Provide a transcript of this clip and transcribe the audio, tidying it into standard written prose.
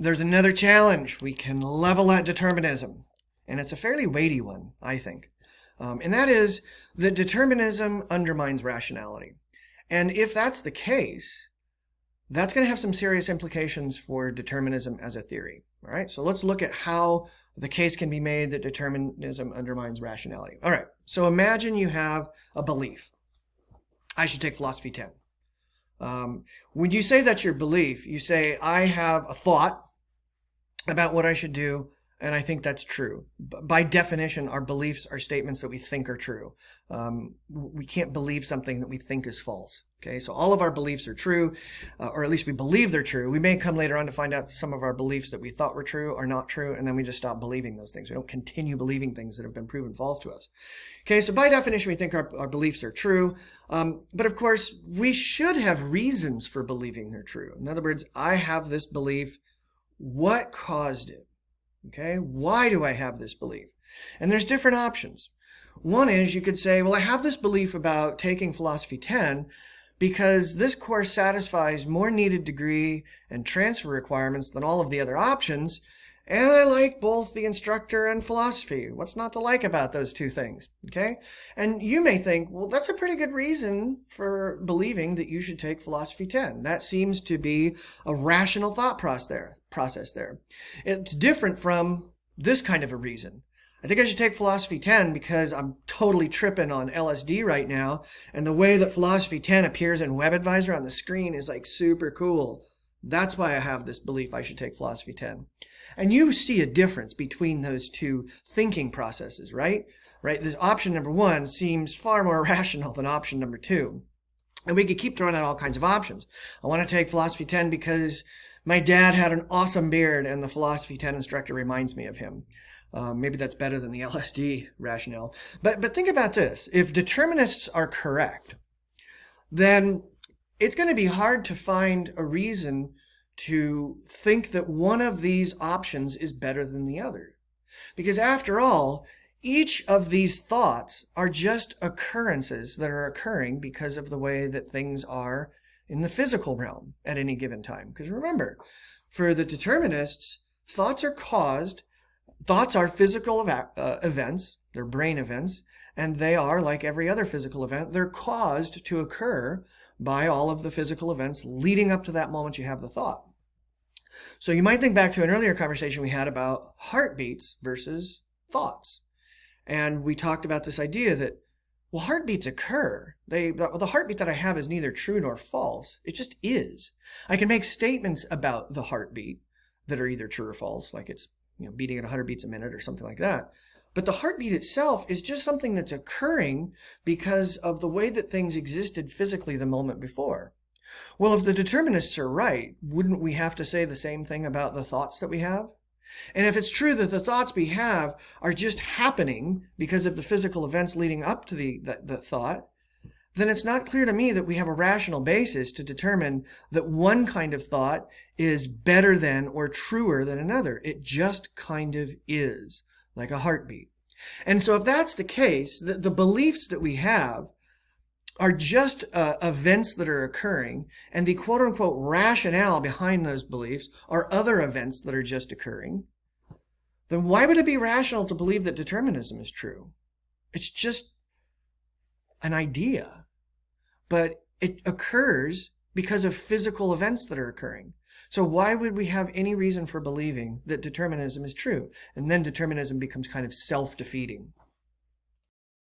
there's another challenge. We can level at determinism, and it's a fairly weighty one, I think. And that is that determinism undermines rationality. And if that's the case, that's going to have some serious implications for determinism as a theory. All right, so let's look at how the case can be made that determinism undermines rationality. All right, so imagine you have a belief. I should take philosophy 10. When you say that's your belief, you say, I have a thought about what I should do, and I think that's true. By definition, our beliefs are statements that we think are true. We can't believe something that we think is false. Okay, so all of our beliefs are true, or at least we believe they're true. We may come later on to find out that some of our beliefs that we thought were true are not true, and then we just stop believing those things. We don't continue believing things that have been proven false to us. Okay, so by definition, we think our beliefs are true. But of course, we should have reasons for believing they're true. In other words, I have this belief. What caused it? Okay, why do I have this belief? And there's different options. One is you could say, well, I have this belief about taking philosophy 10 because this course satisfies more needed degree and transfer requirements than all of the other options, and I like both the instructor and philosophy. What's not to like about those two things? Okay, and you may think, well, that's a pretty good reason for believing that you should take philosophy 10. That seems to be a rational thought process there. It's different from this kind of a reason. I think I should take philosophy 10 because I'm totally tripping on LSD right now, and the way that philosophy 10 appears in WebAdvisor on the screen is like super cool. That's why I have this belief I should take philosophy 10. And you see a difference between those two thinking processes, right? Right? This option number 1 seems far more rational than option number 2. And we could keep throwing out all kinds of options. I want to take philosophy 10 because my dad had an awesome beard and the philosophy 10 instructor reminds me of him. Maybe that's better than the LSD rationale. But think about this. If determinists are correct, then it's going to be hard to find a reason to think that one of these options is better than the other. Because after all, each of these thoughts are just occurrences that are occurring because of the way that things are in the physical realm at any given time. Because remember, for the determinists, thoughts are caused. Thoughts are physical events, they're brain events, and they are, like every other physical event, they're caused to occur by all of the physical events leading up to that moment you have the thought. So you might think back to an earlier conversation we had about heartbeats versus thoughts. And we talked about this idea that, well, heartbeats occur. The heartbeat that I have is neither true nor false. It just is. I can make statements about the heartbeat that are either true or false, like it's beating at 100 beats a minute or something like that. But the heartbeat itself is just something that's occurring because of the way that things existed physically the moment before. Well, if the determinists are right, wouldn't we have to say the same thing about the thoughts that we have? And if it's true that the thoughts we have are just happening because of the physical events leading up to the thought, then it's not clear to me that we have a rational basis to determine that one kind of thought is better than or truer than another. It just kind of is, like a heartbeat. And so if that's the case, the beliefs that we have are just events that are occurring, and the quote-unquote rationale behind those beliefs are other events that are just occurring, then why would it be rational to believe that determinism is true? It's just an idea, but it occurs because of physical events that are occurring. So why would we have any reason for believing that determinism is true? And then determinism becomes kind of self-defeating.